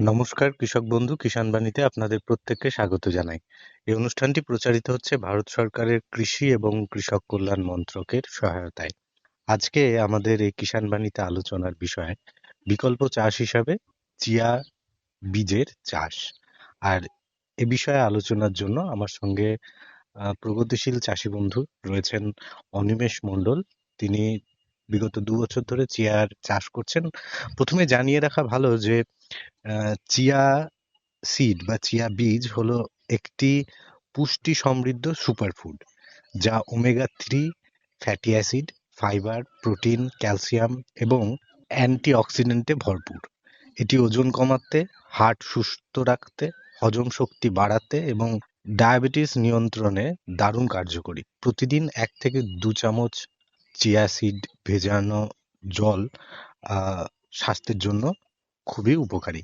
নমস্কার কৃষক বন্ধু, কিষাণ বাণীতে আপনাদের প্রত্যেককে স্বাগত জানাই। এই অনুষ্ঠানটি প্রচারিত হচ্ছে ভারত সরকারের কৃষি এবং কৃষক কল্যাণ মন্ত্রকের সহায়তায়। আজকে আমাদের এই কিষাণ বাণীতে আলোচনার বিষয় বিকল্প চাষ হিসাবে চিয়া বীজের চাষ। আর এ বিষয়ে আলোচনার জন্য আমার সঙ্গে প্রগতিশীল চাষী বন্ধু রয়েছেন অনিমেষ মণ্ডল। তিনি বিগত ২ বছর ধরে চিয়ার চাষ করছেন। প্রথমে জানিয়ে রাখা ভালো যে চিয়া সিড বা চিয়া বীজ হলো একটি পুষ্টি সমৃদ্ধ সুপারফুড, যা omega 3 fatty acid, fibre, protein, calcium এবং অ্যান্টিঅক্সিডেন্টে ভরপুর। এটি ওজন কমাতে, হার্ট সুস্থ রাখতে, হজম শক্তি বাড়াতে এবং ডায়াবেটিস নিয়ন্ত্রণে দারুণ কার্যকরী। প্রতিদিন ১ থেকে ২ চামচ চিয়া সিড ভেজানো জল স্বাস্থ্যের জন্য খুবই উপকারী।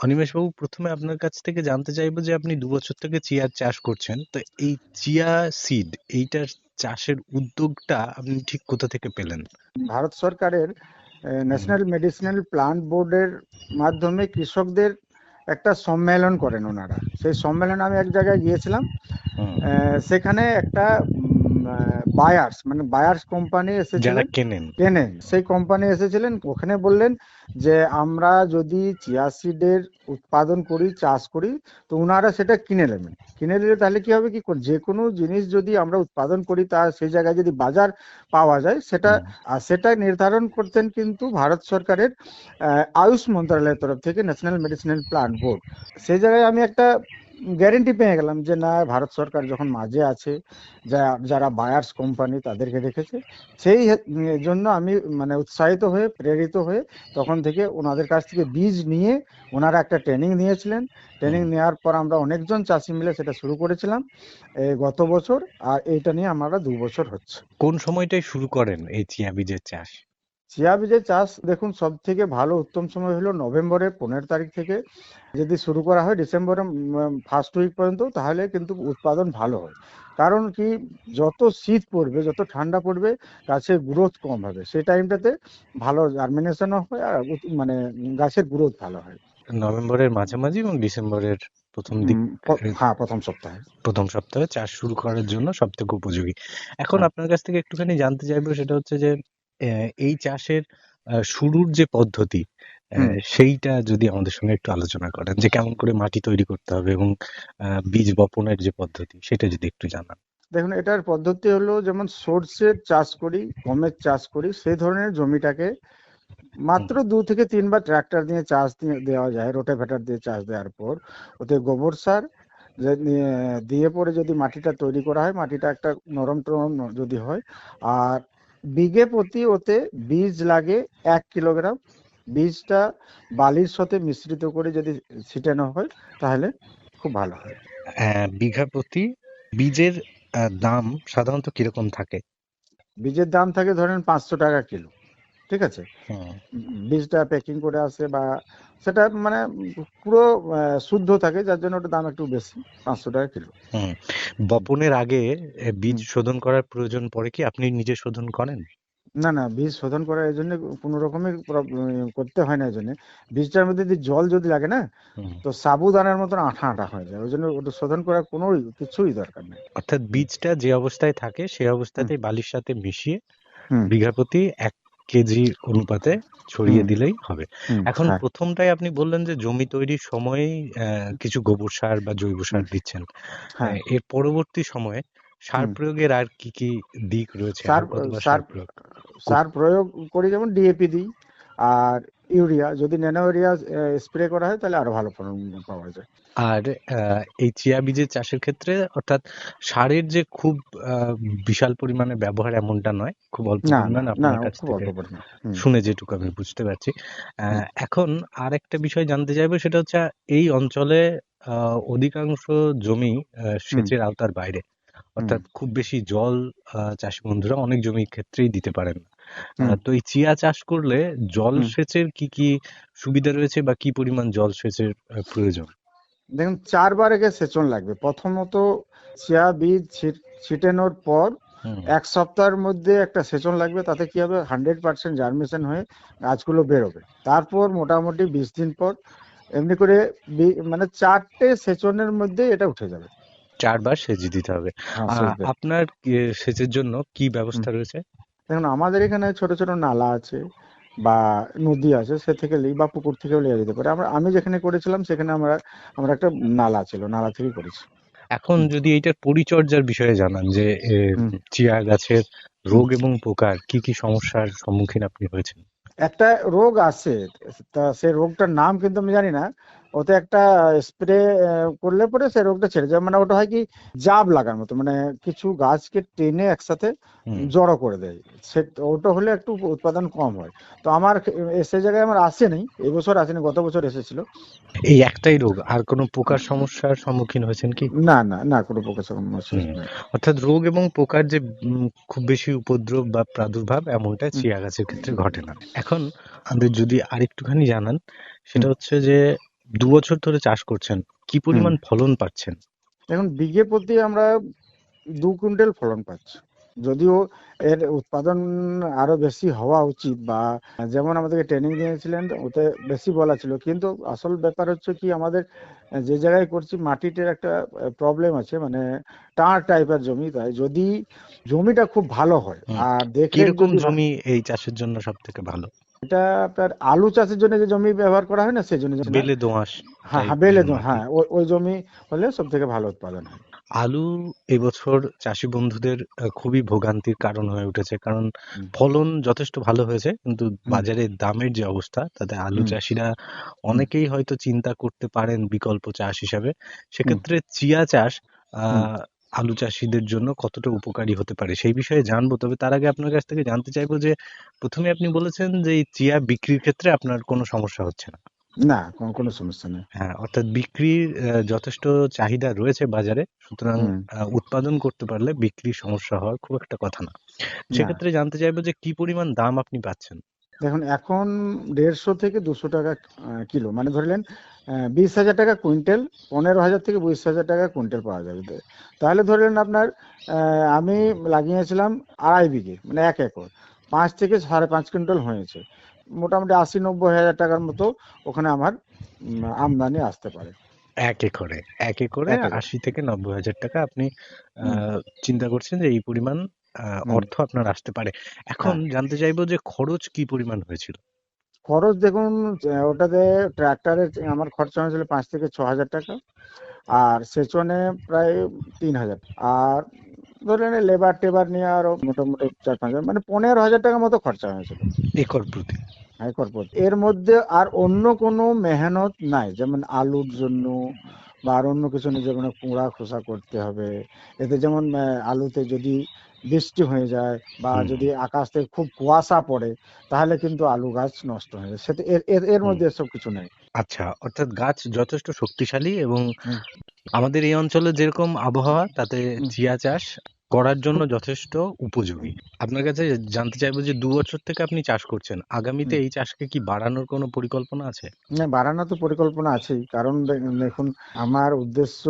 অনিমেষবাবু, প্রথমে আপনার কাছ থেকে জানতে চাইবো যে আপনি ২ বছর থেকে চিয়ার চাষ করছেন, তো এই চিয়া সিড এইটার চাষের উদ্যোগটা আপনি ঠিক কোথা থেকে পেলেন? ভারত সরকারের হুম, ন্যাশনাল মেডিসিনাল প্লান্ট বোর্ডের মাধ্যমে কৃষকদের একটা সম্মেলন করেন ওনারা। সেই সম্মেলনে আমি এক জায়গায় গিয়েছিলাম। হুম। সেখানে একটা বায়ার্স মানে বায়ার্স কোম্পানি যারা এসেছিলেন, কেনেন। কেনেন সেই কোম্পানি এসেছিলেন। ওখানে বললেন যে আমরা যদি চিয়া সিডের উৎপাদন করি, চাষ করি, তো ওনারা সেটা কিনে নেবেন। কিনে নিলে তাহলে কি হবে, যে কোনো জিনিস যদি আমরা উৎপাদন করি তা সেই জায়গায় যদি বাজার পাওয়া যায় সেটা, হুম, আর সেটা নির্ধারণ করতেন কিন্তু ভারত সরকারের আয়ুষ মন্ত্রণালয়ের তরফ থেকে ন্যাশনাল মেডিসিনাল প্লান্ট বোর্ড। সেই জায়গায় আমি একটা গ্যারেন্টি পেয়ে গেলাম যে না, ভারত সরকার যখন মাঝে আছে, যারা বায়ার্স কোম্পানি তাদেরকে রেখেছে। সেই জন্য আমি মানে উৎসাহিত হয়ে, প্রেরিত হয়ে তখন থেকে ওনাদের কাছ থেকে বীজ নিয়ে, ওনারা একটা ট্রেনিং নিয়েছিলেন। হুম। ট্রেনিং নেওয়ার পর আমরা অনেকজন চাষি মিলে সেটা শুরু করেছিলাম গত বছর। আর এইটা নিয়ে আমরা ২ বছর হচ্ছে। কোন সময়টায় শুরু করেন এই চিয়া বীজের চাষ? চিয়া বীজের চাষ দেখুন, সব থেকে ভালো উত্তম সময় হলো নভেম্বরের 15 তারিখ থেকে যদি শুরু করা হয় ডিসেম্বরের ফার্স্ট উইক পর্যন্ত, তাহলে কিন্তু উৎপাদন ভালো হয়। কারণ কি, যত শীত পড়বে, যত ঠান্ডা পড়বে, গাছের গ্রোথ কম হবে। সেই টাইমটাতে ভালো জার্মিনেশনও হয়, আর মানে গাছের গ্রোথ ভালো হয়। নভেম্বরের মাঝামাঝি এবং ডিসেম্বরের প্রথম দিক, হ্যাঁ, প্রথম সপ্তাহে। প্রথম সপ্তাহে চাষ শুরু করার জন্য সবথেকে উপযোগী। এখন হ্যাঁ। আপনার কাছ থেকে একটুখানি জানতে চাইবো, সেটা হচ্ছে যে এই চাষের শুরুর যে পদ্ধতি, হুম সেইটা যদি আমাদের সঙ্গে একটু আলোচনা করেন, যে কেমন করে মাটি তৈরি করতে হবে এবং বীজ বপনের যে পদ্ধতি সেটা যদি একটু জানান। দেখুন, এটার পদ্ধতি হলো, যেমন সর্ষের চাষ করি, গমের চাষ করি, সেই ধরনের জমিটাকে হুম, মাত্র 2 থেকে 3 বার ট্রাক্টর দিয়ে চাষ দিয়ে দেওয়া যায়। রোটাভেটর দিয়ে চাষ দেওয়ার পর ওতে গোবর সার দিয়ে পরে যদি মাটিটা তৈরি করা হয়, মাটিটা একটা নরম টরম যদি হয়, আর বিঘে প্রতি ওতে বীজ লাগে 1 কিলোগ্রাম। বীজটা বালির সাথে মিশ্রিত করে যদি ছিটানো হয়, তাহলে খুব ভালো হয়। বিঘা প্রতি বীজের দাম সাধারণত কিরকম থাকে? বীজের দাম থাকে ধরেন 500 টাকা কিলো। ঠিক আছে। হুম, বীজটা প্যাকিং করে আসে, বা সেটা মানে পুরো শুদ্ধ থাকে, যার জন্য ওটার দাম একটু বেশি, 500 টাকা কিলো। হুম। বপনের আগে বীজ হুম। শোধন করার প্রয়োজন পড়ে কি? আপনি নিজে শোধন করেন? না, না, বীজ শোধন করার এই জন্য কোনো রকমের করতে হয় না। এই জন্য বীজটার মধ্যে যদি জল যদি লাগে না, হুম। তো সাবুদানার মতন আঠা আঠা হয়ে যায়। ওই জন্য ওটা শোধন করার কোনো কিছুই দরকার নেই। অর্থাৎ বীজটা যে অবস্থায় থাকে সেই হুম অবস্থাতেই বালির সাথে মিশিয়ে হুম বিঘা প্রতি 1 কেজি অনুপাতে ছড়িয়ে হুম দিলেই হবে। হুম এখন হ্যাঁ। প্রথমটাই আপনি বললেন যে জমি তৈরির সময়েই কিছু গোবর সার বা জৈব সার হুম দিচ্ছেন। হ্যাঁ। এর পরবর্তী সময়ে সার হুম প্রয়োগের আর কি কি দিক রয়েছে? সার আর কতবার সার সার প্রয়োগ সার করতে? প্রয়োগ করি, যেমন ডিএপি দিই, আর ইউরিয়া, যদি ন্যানো ইউরিয়া স্প্রে করা হয় তাহলে আরো ভালো ফলন পাওয়া যায়। আর এই চিয়া বীজের চাষের ক্ষেত্রে অর্থাৎ সারের যে খুব আ বিশাল পরিমাণে ব্যবহার এমনটা নয়। খুব অল্প না, না, পরিমাণ না, আপনার কাছ খুব থেকে অল্প পরিমাণ। হুম শুনে যেটুকু আমি বুঝতে পারছি। হুম এখন আরেকটা বিষয় জানতে চাইবো, সেটা হচ্ছে এই অঞ্চলে আ অধিকাংশ জমি হুম সেচের আওতার বাইরে। হুম অর্থাৎ খুব বেশি জল চাষী বন্ধুরা অনেক জমির ক্ষেত্রেই দিতে পারেন না। হুম তো এই চিয়া চাষ করলে হুম জলসেচের কি সুবিধা রয়েছে বা কি পরিমাণ জলসেচের প্রয়োজন? দেখুন, 4 বার আগে সেচন লাগবে প্রথমত। চিয়া বীজ ছিটানোর পর হুম, 1 সপ্তাহের মধ্যে একটা সেচন লাগবে। তাতে কি হবে, 100% জার্মিনেশন হয়ে গাছগুলো বেরোবে। তারপর মোটামুটি 20 দিন পর এমনি করে মানে 4টে সেচনের মধ্যে এটা উঠে যাবে। 4 বার সেচ দিতে হবে। হ্যাঁ, সেচ দেবে। আপনার সেচের জন্য কি হুম। ব্যবস্থা রয়েছে? দেখুন আমাদের এখানে ছোট ছোট নালা আছে বা নদী আছে, সে থেকে বা পুকুর থেকেও নেওয়া যেতে পারে। আমি যেখানে করেছিলাম সেখানে আমরা একটা নালা ছিল, নালা থেকে করেছি। এখন হুম। যদি এইটার পরিচর্যার বিষয়ে জানান যে হুম। চিয়া গাছের হুম। রোগ এবং পোকার কি কি সমস্যার সম্মুখীন আপনি হয়েছেন? একটা রোগ আছে, তা সে রোগটার নাম কিন্তু আমি জানি না। ওতে একটা স্প্রে করলে পরে সে রোগটা ছেড়ে যায়। মানে ওটা হয় কি, জাব লাগার মতো, মানে কিছু গাছকে টেনে একসাথে হুম। জড়ো করে দেয়। সে ওটা হলে একটু উৎপাদন কম হয়। তো আমার সে জায়গায় আমার আসেনি, এবছর আসেনি, গত বছর এসেছিল। এই একটাই রোগ, আর কোনো পোকার সমস্যার সম্মুখীন হয়েছেন কি? না না না, কোনো প্রকার সমস্যা হুম। নেই। অর্থাৎ রোগ এবং পোকার যে খুব বেশি উপদ্রব বা প্রাদুর্ভাব এমনটা হুম। চিয়া গাছের ক্ষেত্রে ঘটে না। এখন আমাদের যদি আরেকটুখানি জানান, সেটা হুম। হচ্ছে যে ২ বছর ধরে চাষ করছেন। কি হুম। পরিমাণ ফলন পাচ্ছেন? এখন বিঘে প্রতি আমরা 2 কুইন্টাল ফলন পাচ্ছি। যদিও এর উৎপাদন আরো বেশি হওয়া উচিত, বা যেমন আমাদেরকে ট্রেনিং দিয়েছিলেন ওতে বেশি বলা ছিল, কিন্তু আসল ব্যাপার হচ্ছে কি, আমাদের যে জায়গায় করছি মাটিটার একটা প্রবলেম আছে, মানে টাঁড় টাইপের জমি। তাই যদি জমিটা খুব ভালো হয় হুম। আর দেখরেখ কিরকম যদি জমি এই চাষের জন্য সবথেকে ভালো? এটা আপনার আলু চাষের জন্য যে জমি ব্যবহার করা হয় না, সেই জন্য না। বেলে দোআঁশ হ্যাঁ হ্যাঁ, টাইপের বেলে মাটি। হ্যাঁ, ওই জমি হলে সব থেকে ভালো উৎপাদন হয়। আলু এবছর চাষী বন্ধুদের খুবই ভোগান্তির কারণ হয়ে উঠেছে, কারণ হুম। ফলন যথেষ্ট ভালো হয়েছে কিন্তু হুম। বাজারে দামের যে অবস্থা তাতে আলু হুম। চাষিরা হুম। অনেকেই হয়তো চিন্তা করতে পারেন বিকল্প চাষ হিসাবে। হুম। সেক্ষেত্রে চিয়া চাষ হুম। আহ আলু চাষিদের জন্য কতটা উপকারী হতে পারে সেই বিষয়ে জানবো। তবে তার আগে আপনার কাছ থেকে জানতে চাইবো যে প্রথমে আপনি বলেছেন যে এই চিয়া বিক্রির ক্ষেত্রে আপনার কোনো সমস্যা হচ্ছে না। না, কোনো সমস্যা নেই। হ্যাঁ, অর্থাৎ বিক্রির যথেষ্ট চাহিদা রয়েছে বাজারে। সুতরাং হুম। উৎপাদন করতে পারলে বিক্রির সমস্যা হওয়ার খুব একটা কথা না। না, সেক্ষেত্রে জানতে চাইবো যে কি পরিমাণ দাম আপনি পাচ্ছেন? দেখুন এখন 150 থেকে 200 টাকা কিলো, মানে ধরলেন 20,000 টাকা কুইন্টাল, 15,000 থেকে 20,000 টাকা কুইন্টাল পাওয়া যাবে। তাহলে ধরলেন আপনার আমি লাগিয়েছিলাম 2.5 বিঘে, মানে 1 একর, 5 থেকে 5.5 কুইন্টাল হয়েছে। মোটামুটি 80-90 হাজার টাকার মতো ওখানে আমার আমদানি আসতে পারে। ১ একরে। ১ একরে 1 একর। ৮০ থেকে ৯০,০০০ টাকা আপনি আ হুম। চিন্তা করছেন যে এই পরিমাণ হুম। অর্থ আপনার আসতে পারে। এখন হ্যাঁ। জানতে চাইবো যে খরচ কি পরিমাণ হয়েছিল? খরচ দেখুন, ওটাতে ট্রাক্টরের আমার খরচা হয়েছিল 5 থেকে 6 হাজার টাকা, আর সেচনে প্রায় 3 হাজার, আর ধরলেন লেবার টেবার নিয়ে আরো মোটামুটি 4-5 হাজার, মানে 15,000 টাকার মতো খরচা হয়েছিল একর প্রতি? একর প্রতি। এর মধ্যে আর অন্য কোনো মেহনত নাই, যেমন আলুর জন্য বা আর অন্য কিছু নেই, যেমন কুড়া খোসা করতে হবে। এতে যেমন আলুতে যদি বৃষ্টি হয়ে যায় বা হুম, যদি আকাশ থেকে খুব কুয়াশা পড়ে, তাহলে কিন্তু আলু গাছ নষ্ট হয়ে যায়। সেটা এর এর এর হুম। মধ্যে এসব কিছু নেই। আচ্ছা, অর্থাৎ গাছ যথেষ্ট শক্তিশালী এবং হুম। আমাদের এই অঞ্চলে যেরকম আবহাওয়া তাতে হুম। চিয়া চাষ করার জন্য খুব। যথেষ্ট হুম। উপযোগী। আপনার কাছে জানতে চাইবো যে ২ বছর থেকে আপনি চাষ করছেন। আগামীতে হুম। এই চাষকে কি বাড়ানোর কোনো পরিকল্পনা আছে? না, বাড়ানোর তো পরিকল্পনা আছেই। কারণ দেখুন, আমার উদ্দেশ্য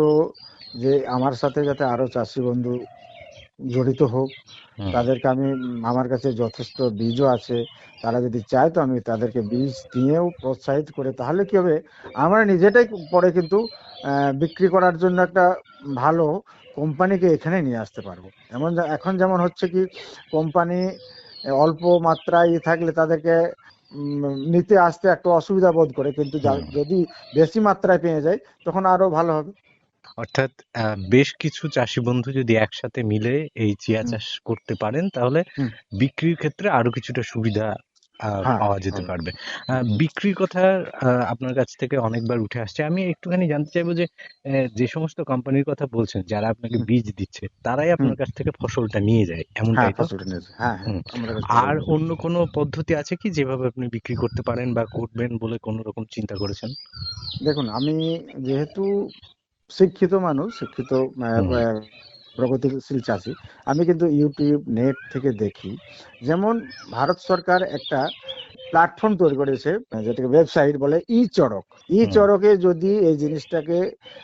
যে আমার সাথে যাতে আরো চাষি বন্ধু জড়িত হোক। হুম, তাদেরকে আমি আমার কাছে যথেষ্ট বীজও আছে। তারা যদি চায় তো আমি তাদেরকে বীজ দিয়েও প্রোৎসাহিত করে, তাহলে কি হবে, আমরা নিজেটাই পরে কিন্তু বিক্রি করার জন্য একটা ভালো কোম্পানিকে এখানে নিয়ে আসতে পারবো। এখন যেমন হচ্ছে কি, কোম্পানি অল্প মাত্রায় থাকলে তাদেরকে নিতে আসতে একটু অসুবিধা বোধ করে, কিন্তু হুম। যদি বেশি মাত্রায় পেয়ে যায় তখন আরো ভালো হবে। অর্থাৎ বেশ কিছু চাষী বন্ধু যদি একসাথে মিলে এই চিয়া হুম। চাষ করতে পারেন তাহলে হুম। বিক্রির ক্ষেত্রে আরো কিছুটা সুবিধা হ্যাঁ, পাওয়া যেতে হবে। পারবে। হুম। বিক্রির কথা আপনার কাছ থেকে অনেকবার উঠে আসছে। আমি একটুখানি জানতে চাইবো যে যে সমস্ত কোম্পানির কথা বলছেন যারা আপনাকে হুম। বীজ দিচ্ছে তারাই হুম। আপনার কাছ থেকে ফসলটা নিয়ে যায়। হ্যাঁ, এমনটাই তো? ফসলটা নিয়েছে। হ্যাঁ, হ্যাঁ। হুম। আমরা কাছে ফসল আর নিয়েছি। অন্য কোনো পদ্ধতি আছে কি যেভাবে আপনি বিক্রি করতে পারেন বা করবেন বলে কোনো রকম চিন্তা করেছেন? দেখুন, আমি যেহেতু শিক্ষিত মানুষ, শিক্ষিত আ হুম, আ প্রগতিশীল চাষী, আমি কিন্তু YouTube, নেট থেকে দেখি। যেমন ভারত সরকার একটা প্ল্যাটফর্ম তৈরি করেছে, যেটাকে ওয়েবসাইট বলে ই-চড়ক। হুম, ই-চড়কে যদি এই জিনিসটাকে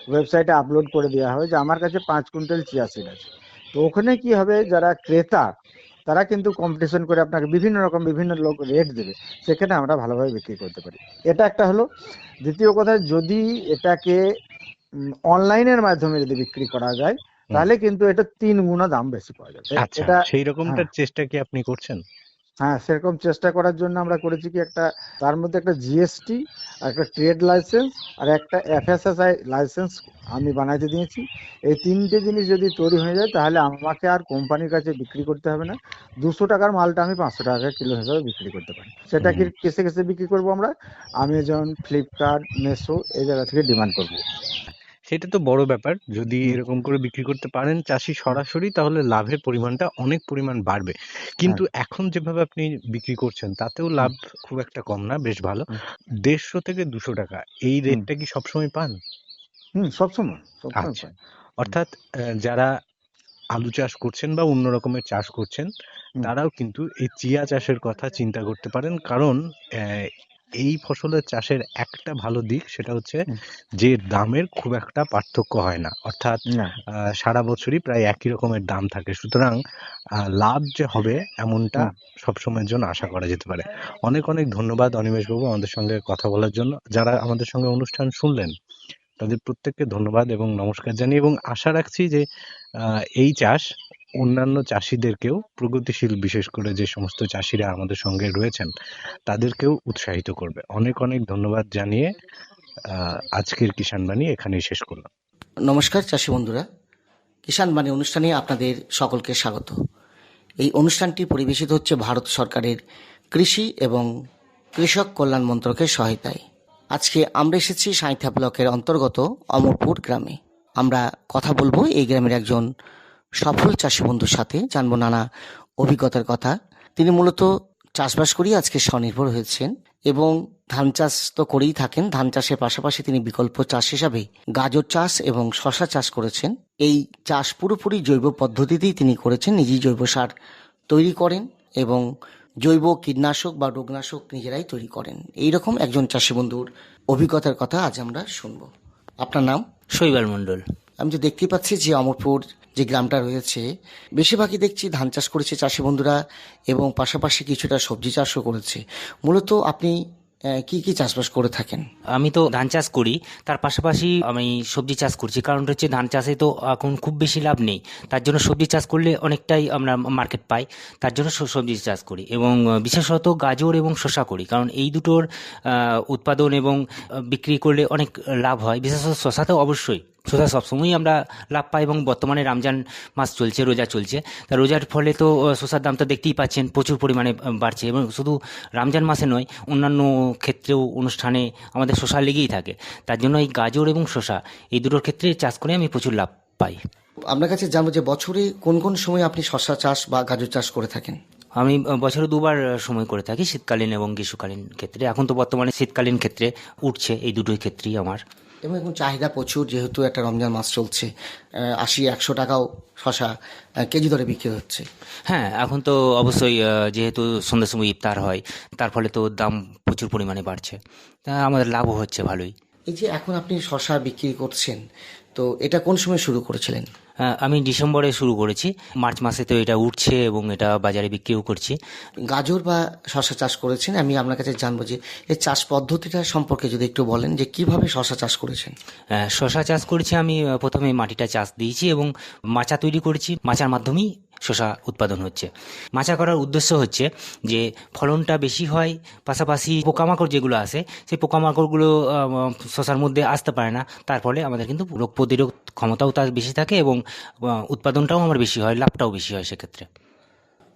ওয়েবসাইটে আপলোড করে দেওয়া হয় যে আমার কাছে 5 কুইন্টাল চিয়া সিড আছে। তো ওখানে কি হবে, যারা ক্রেতা তারা কিন্তু কম্পিটিশন করে আপনাকে বিভিন্ন লোক রেট দেবে, সেখানে আমরা ভালোভাবে বিক্রি করতে পারি। এটা একটা হলো। দ্বিতীয় কথা, যদি এটাকে অনলাইনের মাধ্যমে যদি বিক্রি করা যায়, হুম। তাহলে কিন্তু এটা 3 গুণা দাম বেশি পাওয়া যাবে আচ্ছা, এটা। সেই হ্যাঁ, রকমটার চেষ্টা কি আপনি করছেন? হ্যাঁ, সেরকম চেষ্টা করার জন্য আমরা করেছি কি, একটা তার মধ্যে একটা জিএসটি, একটা ট্রেড লাইসেন্স, আর একটা এফএসএসআই লাইসেন্স আমি বানাইতে দিয়েছি। এই 3টে জিনিস যদি তৈরি হয়ে যায়, তাহলে আমাকে আর কোম্পানির কাছে বিক্রি করতে হবে না। 200 টাকার মালটা আমি 500 টাকা কিলো হিসাবে বিক্রি করতে পারি। সেটা কি হুম। কেসে কেসে বিক্রি করবো আমরা? অ্যামাজন, ফ্লিপকার্ট, মেসো এই জায়গা থেকে ডিমান্ড করব। সেটা তো বড় ব্যাপার। যদি হুম, এরকম করে বিক্রি করতে পারেন চাষি হুম, সরাসরি, তাহলে লাভের পরিমাণটা অনেক পরিমাণ বাড়বে। হ্যাঁ, কিন্তু এখন যেভাবে আপনি বিক্রি করছেন তাতেও হুম, লাভ খুব একটা কম না, বেশ ভালো। হুম, 150 থেকে 200 টাকা এই হুম, রেটটা কি সবসময় পান? হুম, সবসময় সবসময় আচ্ছা। পাই। হুম, অর্থাৎ যারা আলু চাষ করছেন বা অন্য রকমের চাষ করছেন, হুম, তারাও কিন্তু এই চিয়া চাষের কথা চিন্তা করতে পারেন। কারণ এই ফসলের চাষের একটা ভালো দিক সেটা হচ্ছে হুম, যে দামের খুব একটা পার্থক্য হয় না। অর্থাৎ না, সারা বছরই প্রায় একই রকমের দাম থাকে। সুতরাং লাভ যে হবে এমনটা হুম, সবসময়ের জন্য আশা করা যেতে পারে। অনেক, অনেক ধন্যবাদ অনিমেষবাবু আমাদের সঙ্গে কথা বলার জন্য। যারা আমাদের সঙ্গে অনুষ্ঠান শুনলেন তাদের প্রত্যেককে ধন্যবাদ এবং নমস্কার জানিয়ে, এবং আশা রাখছি যে এই চাষ অন্যান্য চাষীদেরকেও প্রগতিশীল, বিশেষ করে যে সমস্ত চাষীরা আমাদের সঙ্গে রয়েছেন তাদেরকেও উৎসাহিত করবে। অনেক অনেক ধন্যবাদ জানিয়ে আজকের কিষাণ বাণী এখানেই শেষ করলাম। নমস্কার চাষি বন্ধুরা, কিষাণ বাণী অনুষ্ঠানে আপনাদের সকলকে স্বাগত। এই অনুষ্ঠানটি পরিবেশিত হচ্ছে ভারত সরকারের কৃষি এবং কৃষক কল্যাণ মন্ত্রকের সহায়তায়। আজকে আমরা এসেছি সাঁইথা ব্লকের অন্তর্গত অমরপুর গ্রামে। আমরা কথা বলবো এই গ্রামের একজন সফল চাষি বন্ধুর সাথে, জানবো নানা অভিজ্ঞতার কথা। তিনি মূলত চাষবাস করেই আজকে স্বনির্ভর হয়েছেন এবং ধান চাষ তো করেই থাকেন। ধান চাষের পাশাপাশি তিনি বিকল্প চাষ হিসাবে গাজর চাষ এবং শশা চাষ করেছেন। এই চাষ পুরোপুরি জৈব পদ্ধতিতেই তিনি করেছেন। নিজেই জৈব সার তৈরি করেন এবং জৈব কীটনাশক বা রোগনাশক নিজেরাই তৈরি করেন। এইরকম একজন চাষি বন্ধুর অভিজ্ঞতার কথা আজ আমরা শুনবো। আপনার নাম? শৈবাল মণ্ডল। আমি তো দেখতেই পাচ্ছি যে অমরপুর যে গ্রামটা রয়েছে, বেশিরভাগই দেখছি ধান চাষ করেছে চাষি বন্ধুরা এবং পাশাপাশি কিছুটা সবজি চাষও করেছে। মূলত আপনি কি কি চাষবাস করে থাকেন? আমি তো ধান চাষ করি, তার পাশাপাশি আমি সবজি চাষ করছি। কারণটা হচ্ছে ধান চাষে তো এখন খুব বেশি লাভ নেই, তার জন্য সবজি চাষ করলে অনেকটাই আমরা মার্কেট পাই, তার জন্য সবজি চাষ করি এবং বিশেষত গাজর এবং শসা করি। কারণ এই দুটোর উৎপাদন এবং বিক্রি করলে অনেক লাভ হয়। বিশেষত শসাতে অবশ্যই, শসা সবসময়ই আমরা লাভ পাই এবং বর্তমানে রমজান মাস চলছে, রোজা চলছে। তা রোজার ফলে তো শসার দাম তো দেখতেই পাচ্ছেন প্রচুর পরিমাণে বাড়ছে এবং শুধু রমজান মাসে নয়, অন্যান্য ক্ষেত্রেও অনুষ্ঠানে আমাদের শসা লেগেই থাকে। তার জন্য এই গাজর এবং শসা এই দুটোর ক্ষেত্রে চাষ করে আমি প্রচুর লাভ পাই। আপনার কাছে জানবো যে বছরে কোন কোন সময় আপনি শসা চাষ বা গাজর চাষ করে থাকেন? আমি বছরে দুবার সময় করে থাকি, শীতকালীন এবং গ্রীষ্মকালীন ক্ষেত্রে। এখন তো বর্তমানে শীতকালীন ক্ষেত্রে উঠছে, এই দুটোই ক্ষেত্রেই আমার। এবং এখন চাহিদা প্রচুর, যেহেতু একটা রমজান মাস চলছে। 80-100 টাকাও শসা কেজি দরে বিক্রি হচ্ছে। হ্যাঁ, এখন তো অবশ্যই যেহেতু সন্ধ্যার সময় ইফতার হয়, তার ফলে তো দাম প্রচুর পরিমাণে বাড়ছে, তা আমাদের লাভও হচ্ছে ভালোই। এই যে এখন আপনি শসা বিক্রি করছেন, তো এটা কোন সময় শুরু করেছিলেন? আমি ডিসেম্বরে শুরু করেছি, মার্চ মাসে তো এটা উঠছে এবং এটা বাজারে বিক্রিও করছি। গাজর বা শসা চাষ করেছেন, আমি আপনার কাছে জানবো যে এই চাষ পদ্ধতিটা সম্পর্কে যদি একটু বলেন যে কিভাবে শসা চাষ করেছেন। শসা চাষ করেছি আমি, প্রথমে মাটিটা চাষ দিয়েছি এবং মাচা তৈরি করেছি। মাচার মাধ্যমেই শসা উৎপাদন হচ্ছে। মাচা করার উদ্দেশ্য হচ্ছে যে ফলনটা বেশি হয়, পাশাপাশি পোকামাকড় যেগুলো আসে সেই পোকামাকড়গুলো শসার মধ্যে আসতে পারে না। তার ফলে আমাদের কিন্তু রোগ প্রতিরোধ ক্ষমতাও তার বেশি থাকে এবং উৎপাদনটাও আমার বেশি হয়, লাভটাও বেশি হয় সেক্ষেত্রে।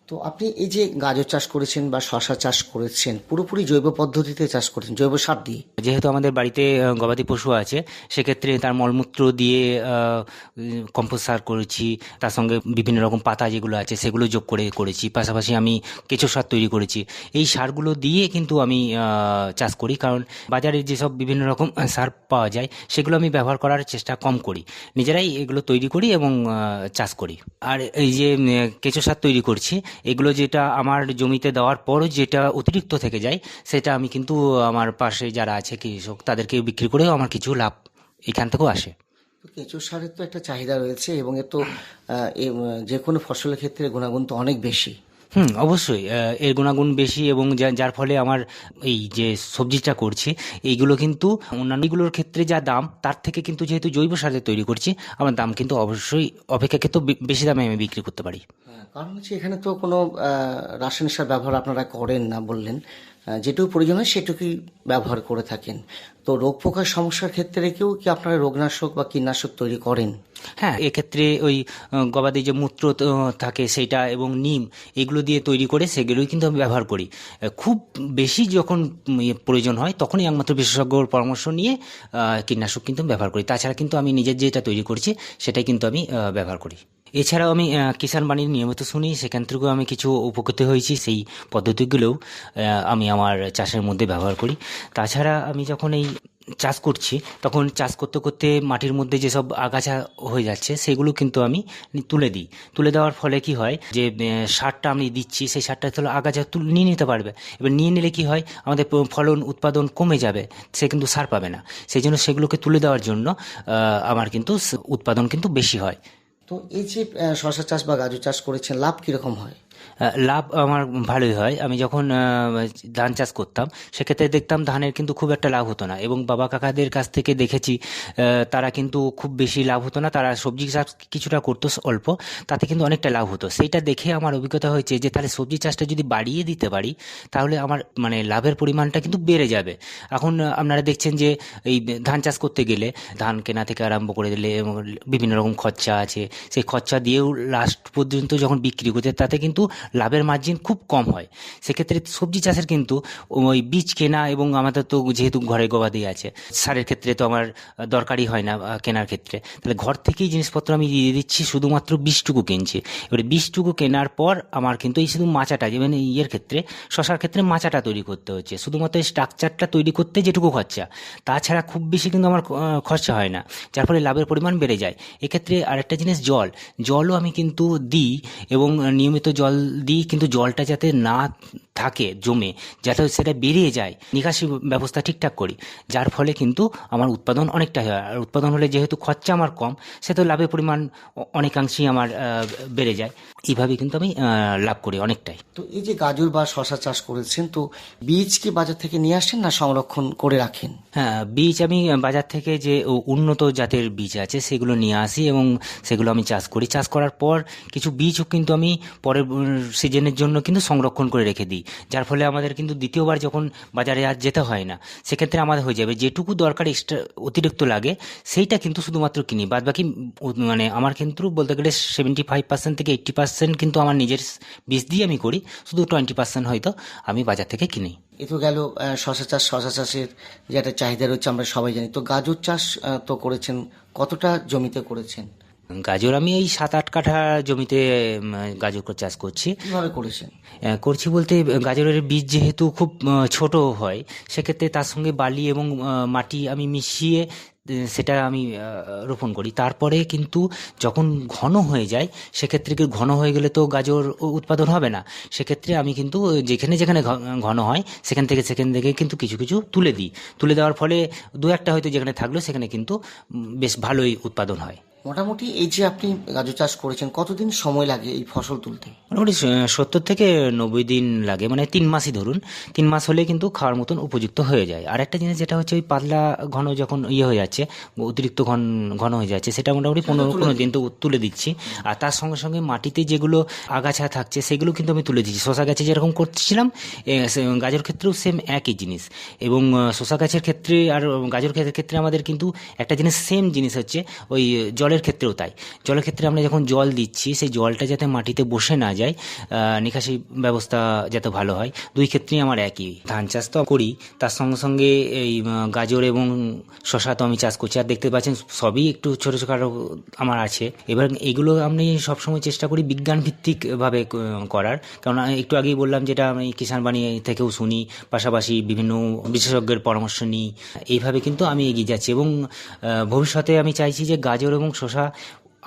তো আপনি এই যে গাজর চাষ করেছেন বা শসা চাষ করেছেন, পুরোপুরি জৈব পদ্ধতিতে চাষ করেছেন, জৈব সার দিয়ে? যেহেতু আমাদের বাড়িতে গবাদি পশু আছে, সেক্ষেত্রে তার মলমূত্র দিয়ে কম্পোস্ট সার করেছি। তার সঙ্গে বিভিন্ন রকম পাতা যেগুলো আছে সেগুলো যোগ করে করেছি। পাশাপাশি আমি কেঁচো সার তৈরি করেছি। এই সারগুলো দিয়ে কিন্তু আমি চাষ করি, কারণ বাজারে যেসব বিভিন্ন রকম সার পাওয়া যায় সেগুলো আমি ব্যবহার করার চেষ্টা কম করি। নিজেরাই এগুলো তৈরি করি এবং চাষ করি। আর এই যে কেঁচো সার তৈরি করছি, এগুলো যেটা আমার জমিতে দেওয়ার পরও যেটা অতিরিক্ত থেকে যায়, সেটা আমি কিন্তু আমার পাশে যারা আছে কৃষক তাদেরকে বিক্রি করেও আমার কিছু লাভ এখান থেকেও আসে। তো কেঁচো সারের তো একটা চাহিদা রয়েছে এবং এর তো যে কোনো ফসলের ক্ষেত্রে গুণাগুণ তো অনেক বেশি। অবশ্যই এর গুণাগুণ বেশি, এবং যার ফলে আমার এই যে সবজিটা করছি এইগুলো কিন্তু অন্যান্যগুলোর ক্ষেত্রে যা দাম তার থেকে কিন্তু যেহেতু জৈব সারে তৈরি করছি, আমার দাম কিন্তু অবশ্যই অপেক্ষাকৃত বেশি দামে আমি বিক্রি করতে পারি। কারণ হচ্ছে এখানে তো কোনো রাসায়নিক সার ব্যবহার আপনারা করেন না বললেন, যেটুকু প্রয়োজন হয় সেটুকুই ব্যবহার করে থাকেন। তো রোগ পোকার সমস্যার ক্ষেত্রে কেউ কি আপনারা রোগনাশক বা কীটনাশক তৈরি করেন? হ্যাঁ, এক্ষেত্রে ওই গবাদি যে মূত্র থাকে সেটা এবং নিম এগুলো দিয়ে তৈরি করে সেগুলোই কিন্তু আমি ব্যবহার করি। খুব বেশি যখন প্রয়োজন হয় তখনই একমাত্র বিশেষজ্ঞর পরামর্শ নিয়ে কীটনাশক কিন্তু আমি ব্যবহার করি। তাছাড়া কিন্তু আমি নিজের যেটা তৈরি করছি সেটাই কিন্তু আমি ব্যবহার করি। এছাড়াও আমি কিষাণ বাণী নিয়মিত শুনি, সেখান থেকেও আমি কিছু উপকৃত হয়েছি। সেই পদ্ধতিগুলোও আমি আমার চাষের মধ্যে ব্যবহার করি। তাছাড়া আমি যখন এই চাষ করছি তখন চাষ করতে করতে মাটির মধ্যে যেসব আগাছা হয়ে যাচ্ছে সেগুলো কিন্তু আমি তুলে দিই। তুলে দেওয়ার ফলে কি হয় যে সারটা আমি দিচ্ছি সেই সারটা তাহলে আগাছা নিয়ে নিতে পারবে। এবার নিয়ে নিলে কি হয়, আমাদের ফলন উৎপাদন কমে যাবে, সে কিন্তু সার পাবে না। সেই জন্য সেগুলোকে তুলে দেওয়ার জন্য আমার কিন্তু উৎপাদন কিন্তু বেশি হয়। তো এই যে শশা চাষ বা গাজর চাষ করেছেন, লাভ কিরকম হয়? লাভ আমার ভালোই হয়। আমি যখন ধান চাষ করতাম সেক্ষেত্রে দেখতাম ধানের কিন্তু খুব একটা লাভ হতো না, এবং বাবা কাকাদের কাছ থেকে দেখেছি তারা কিন্তু খুব বেশি লাভ হতো না। তারা সবজি চাষ কিছুটা করতো অল্প, তাতে কিন্তু অনেকটা লাভ হতো। সেইটা দেখে আমার অভিজ্ঞতা হয়েছে যে তাহলে সবজি চাষটা যদি বাড়িয়ে দিতে পারি তাহলে আমার মানে লাভের পরিমাণটা কিন্তু বেড়ে যাবে। এখন আপনারা দেখছেন যে এই ধান চাষ করতে গেলে ধান কেনা থেকে আরম্ভ করে দিলে বিভিন্ন রকম খরচা আছে, সেই খরচা দিয়েও লাস্ট পর্যন্ত যখন বিক্রি করতে তাতে কিন্তু লাভের মার্জিন খুব কম হয়। সেক্ষেত্রে সবজি চাষের কিন্তু ওই বীজ কেনা, এবং আমাদের তো যেহেতু ঘরে গবাদি আছে, সারের ক্ষেত্রে তো আমার দরকারই হয় না কেনার ক্ষেত্রে, তাহলে ঘর থেকেই জিনিসপত্র আমি দিয়ে দিচ্ছি, শুধুমাত্র বীজটুকু কিনছি। এবারে বীজটুকু কেনার পর আমার কিন্তু এই শুধু মাচাটা, যেমন ইয়ের ক্ষেত্রে শশার ক্ষেত্রে মাচাটা তৈরি করতে হচ্ছে, শুধুমাত্র এই স্ট্রাকচারটা তৈরি করতে যেটুকু খরচা, তাছাড়া খুব বেশি কিন্তু আমার খরচা হয় না, যার ফলে লাভের পরিমাণ বেড়ে যায়। এক্ষেত্রে আরেকটা জিনিস জলও আমি কিন্তু দিই, এবং নিয়মিত জল দিই, কিন্তু জলটা যাতে না থাকে জমে, যাতে সেটা বেরিয়ে যায়, নিকাশি ব্যবস্থা ঠিকঠাক করি, যার ফলে কিন্তু আমার উৎপাদন অনেকটাই হয়। আর উৎপাদন হলে যেহেতু খরচা আমার কম, সে তো লাভের পরিমাণ অনেকাংশেই আমার বেড়ে যায়। এইভাবে কিন্তু আমি লাভ করি অনেকটাই। তো এই যে গাজর বা শশা চাষ করেছেন, তো বীজ কি বাজার থেকে নিয়ে আসেন না সংরক্ষণ করে রাখেন? হ্যাঁ, বীজ আমি বাজার থেকে যে উন্নত জাতের বীজ আছে সেগুলো নিয়ে আসি, এবং সেগুলো আমি চাষ করি। চাষ করার পর কিছু বীজও কিন্তু আমি পরের সিজনের জন্য কিন্তু সংরক্ষণ করে রেখে দিই, যার ফলে আমাদের কিন্তু দ্বিতীয়বার যখন বাজারে আর যেতে হয় না। সেক্ষেত্রে আমাদের হয়ে যাবে, যেটুকু দরকার এক্সট্রা অতিরিক্ত লাগে সেইটা কিন্তু শুধুমাত্র কিনি, বাদ বাকি মানে আমার কিন্তু বলতে গেলে 75% থেকে 80% কিন্তু আমার নিজের বীজ দিয়ে আমি করি, শুধু 20% হয়তো আমি বাজার থেকে কিনি। এ তো গেল শশা চাষের যে একটা চাহিদা রয়েছে আমরা সবাই জানি। তো গাজর চাষ তো করেছেন, কতটা জমিতে করেছেন? গাজর আমি এই 7-8 কাঠা জমিতে গাজর চাষ করছি। কিভাবে করেছেন? করছি বলতে গাজরের বীজ যেহেতু খুব ছোট হয়, সেক্ষেত্রে তার সঙ্গে বালি এবং মাটি আমি মিশিয়ে সেটা আমি রোপণ করি। তারপরে কিন্তু যখন ঘন হয়ে যায়, সেক্ষেত্রে কি ঘন হয়ে গেলে তো গাজর উৎপাদন হবে না। সেক্ষেত্রে আমি কিন্তু যেখানে যেখানে ঘন হয় সেখান থেকে কিন্তু কিছু কিছু তুলে দিই। তুলে দেওয়ার ফলে দু একটা হয়তো যেখানে থাকলো সেখানে কিন্তু বেশ ভালোই উৎপাদন হয়। মোটামুটি এই যে আপনি গাজর চাষ করেছেন, কতদিন সময় লাগে এই ফসল তুলতে? মোটামুটি 70 থেকে 90 দিন লাগে, মানে 3 মাসই ধরুন। 3 মাস হলে কিন্তু খাওয়ার মতন উপযুক্ত হয়ে যায়। আর একটা জিনিস যেটা হচ্ছে, ওই পাতলা ঘন যখন হয়ে যাচ্ছে, অতিরিক্ত ঘন হয়ে যাচ্ছে, সেটা মোটামুটি 15 দিন তো তুলে দিচ্ছি। আর তার সঙ্গে সঙ্গে মাটিতে যেগুলো আগাছা থাকছে সেগুলো কিন্তু আমি তুলে দিচ্ছি। শশা গাছে যেরকম করছিলাম, গাজর ক্ষেত্রেও সেম একই জিনিস। এবং শশা গাছের ক্ষেত্রে আর গাজর ক্ষেত্রে আমাদের কিন্তু একটা জিনিস সেম জিনিস হচ্ছে, ওই জলের ক্ষেত্রেও তাই। জলের ক্ষেত্রে আমরা যখন জল দিচ্ছি, সেই জলটা যাতে মাটিতে বসে না যায়, নিকাশি ব্যবস্থা যাতে ভালো হয়, দুই ক্ষেত্রেই আমার একই। ধান চাষ তো করি, তার সঙ্গে সঙ্গে এই গাজর এবং শশা তো আমি চাষ করছি। আর দেখতে পাচ্ছেন সবই একটু ছোটো ছোটো আমার আছে। এবার এগুলো আমি সবসময় চেষ্টা করি বিজ্ঞান ভিত্তিক ভাবে করার, কারণ একটু আগেই বললাম যেটা আমি কিষাণ বাণী থেকেও শুনি, পাশাপাশি বিভিন্ন বিশেষজ্ঞের পরামর্শ নিই। এইভাবে কিন্তু আমি এগিয়ে যাচ্ছি, এবং ভবিষ্যতে আমি চাইছি যে গাজর এবং শশা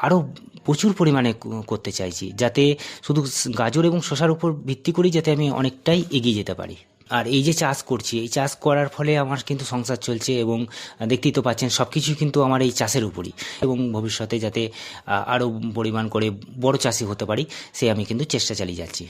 আরও প্রচুর পরিমাণে করতে চাইছি, যাতে শুধু গাজর এবং শশার উপর ভিত্তি করি যাতে আমি অনেকটাই এগিয়ে যেতে পারি। আর এই যে চাষ করছি, এই চাষ করার ফলে আমার কিন্তু সংসার চলছে, এবং দেখতেই তো পাচ্ছেন সব কিছুই কিন্তু আমার এই চাষের উপরই। এবং ভবিষ্যতে যাতে আরও পরিমাণ করে বড় চাষি হতে পারি, সে আমি কিন্তু চেষ্টা চালিয়ে যাচ্ছি।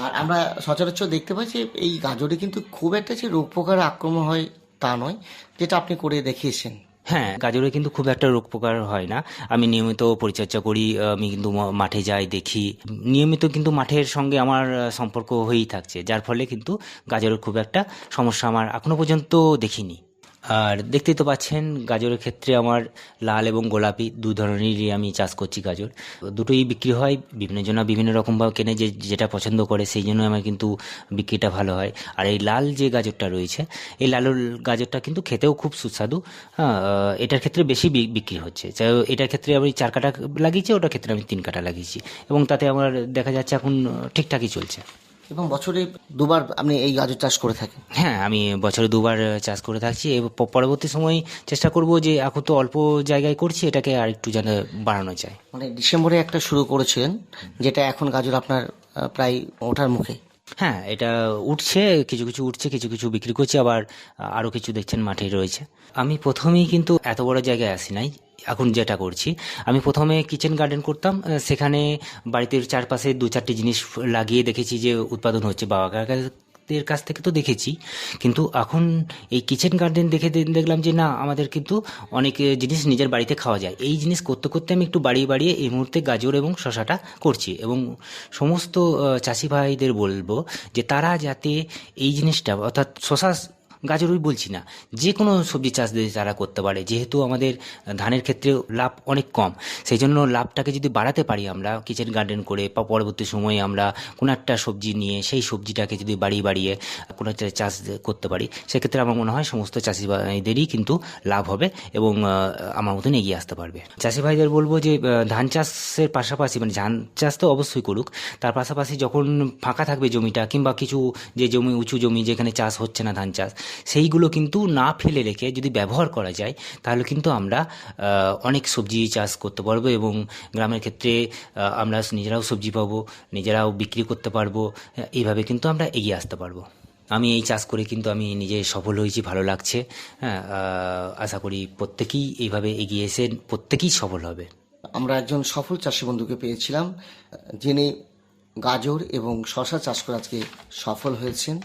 আর আমরা সচরাচর দেখতে পাই যে এই গাজরে কিন্তু খুব একটা যে রোগ পোকার আক্রমণ হয় তা নয়, যেটা আপনি করে দেখিয়েছেন। হ্যাঁ, গাজরে কিন্তু খুব একটা রোগ পোকার হয় না। আমি নিয়মিত পরিচর্যা করি, আমি কিন্তু মাঠে যাই, দেখি নিয়মিত, কিন্তু মাঠের সঙ্গে আমার সম্পর্ক হয়েই থাকছে, যার ফলে কিন্তু গাজরের খুব একটা সমস্যা আমার এখনো পর্যন্ত দেখিনি। আর দেখতেই তো পাচ্ছেন গাজরের ক্ষেত্রে আমার লাল এবং গোলাপি দু ধরনেরই আমি চাষ করছি গাজর। দুটোই বিক্রি হয়, বিভিন্ন জনা বিভিন্ন রকমভাবে কেনে, যে যেটা পছন্দ করে সেই জন্য আমার কিন্তু বিক্রিটা ভালো হয়। আর এই লাল যে গাজরটা রয়েছে, এই লাল গাজরটা কিন্তু খেতেও খুব সুস্বাদু। হ্যাঁ, এটার ক্ষেত্রে বেশি বিক্রি হচ্ছে। এটার ক্ষেত্রে আমি 4 কাঠা লাগিয়েছি, ওটার ক্ষেত্রে আমি 3 কাঠা লাগিয়েছি, এবং তাতে আমার দেখা যাচ্ছে এখন ঠিকঠাকই চলছে। এবং বছরে দুবার আপনি এই গাজর চাষ করে থাকেন। হ্যাঁ, আমি বছরে 2বার চাষ করে থাকছি, এবং পরবর্তী সময় চেষ্টা করব যে এখন তো অল্প জায়গায় করছি, এটাকে আর একটু যেন বাড়ানো যায়। মানে ডিসেম্বরে একটা শুরু করেছিলেন, যেটা এখন গাজর আপনার প্রায় ওঠার মুখে। হ্যাঁ, এটা উঠছে, কিছু কিছু উঠছে, কিছু কিছু বিক্রি করছি, আবার আরও কিছু দেখছেন মাঠে রয়েছে। আমি প্রথমেই কিন্তু এত বড় জায়গায় আসি নাই। এখন যেটা করছি, আমি প্রথমে কিচেন গার্ডেন করতাম, সেখানে বাড়িতে চারপাশে 2-4টি জিনিস লাগিয়ে দেখেছি যে উৎপাদন হচ্ছে, বাবা কাকাদের কাছ থেকে তো দেখেছি, কিন্তু এখন এই কিচেন গার্ডেন দেখে দেখলাম যে না, আমাদের কিন্তু অনেক জিনিস নিজের বাড়িতে খাওয়া যায়। এই জিনিস করতে করতে আমি একটু বাড়িয়ে বাড়িয়ে এই মুহূর্তে গাজর এবং শশাটা করছি, এবং সমস্ত চাষি ভাইদের বলবো যে তারা যাতে এই জিনিসটা, অর্থাৎ শশা গাজরই বলছি না, যে কোনো সবজি চাষ দিয়ে তারা করতে পারে, যেহেতু আমাদের ধানের ক্ষেত্রে লাভ অনেক কম। সেই জন্য লাভটাকে যদি বাড়াতে পারি আমরা কিচেন গার্ডেন করে, বা পরবর্তী সময়ে আমরা কোনো একটা সবজি নিয়ে সেই সবজিটাকে যদি বাড়িয়ে বাড়িয়ে কোনো একটা চাষ করতে পারি, সেক্ষেত্রে আমার মনে হয় সমস্ত চাষি ভাইদেরই কিন্তু লাভ হবে, এবং আমার মতন এগিয়ে আসতে পারবে। চাষি ভাইদের বলবো যে ধান চাষের পাশাপাশি, মানে ধান চাষ তো অবশ্যই করুক, তার পাশাপাশি যখন ফাঁকা থাকবে জমিটা, কিংবা কিছু যে জমি, উঁচু জমি যেখানে চাষ হচ্ছে না ধান চাষ, সেইগুলো কিন্তু না ফেলে রেখে যদি ব্যবহার করা যায়, তাহলে কিন্তু আমরা অনেক সবজি চাষ করতে পারবো, এবং গ্রামের ক্ষেত্রে আমরা নিজেরাও সবজি পাবো, নিজেরাও বিক্রি করতে পারবো। এইভাবে কিন্তু আমরা এগিয়ে আসতে পারবো। আমি এই চাষ করে কিন্তু আমি নিজে সফল হয়েছি, ভালো লাগছে। হ্যাঁ, আশা করি প্রত্যেকেই এইভাবে এগিয়ে এসে প্রত্যেকেই সফল হবে। আমরা একজন সফল চাষি বন্ধুকে পেয়েছিলাম, যিনি গাজর এবং শশা চাষ করে আজকে সফল হয়েছেন,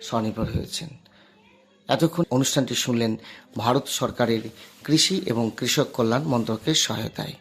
স্বনির্ভর হয়েছেন। এতক্ষণ অনুষ্ঠানটি শুনলেন ভারত সরকারের কৃষি এবং কৃষক কল্যাণ মন্ত্রকের সহায়তায়।